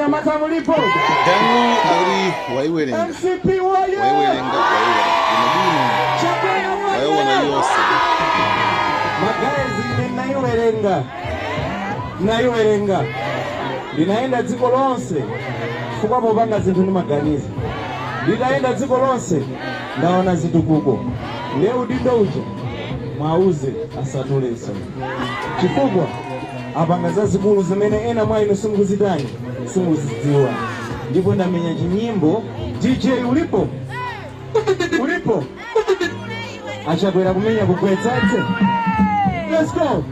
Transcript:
Matamu lipo. Dan Lu waiwerenga. Mcp waye. Waiwerenga. Magazi naiwerenga. Linaenda dziko lonse. Chifukwa popanga zinthu ndi maganizo. Linaenda dziko lonse. Ndaona zitukuko. Leo dindo uja. Mwauze asatulenso. Chifukwa apanga zazikulu zimene ena mwa inu simukuzitani. Simuzidziwa. Ndipo ndamenya chinyimbo. DJ ulipo? Ulipo? Achakwera kumenya kugwetsa. Let's go.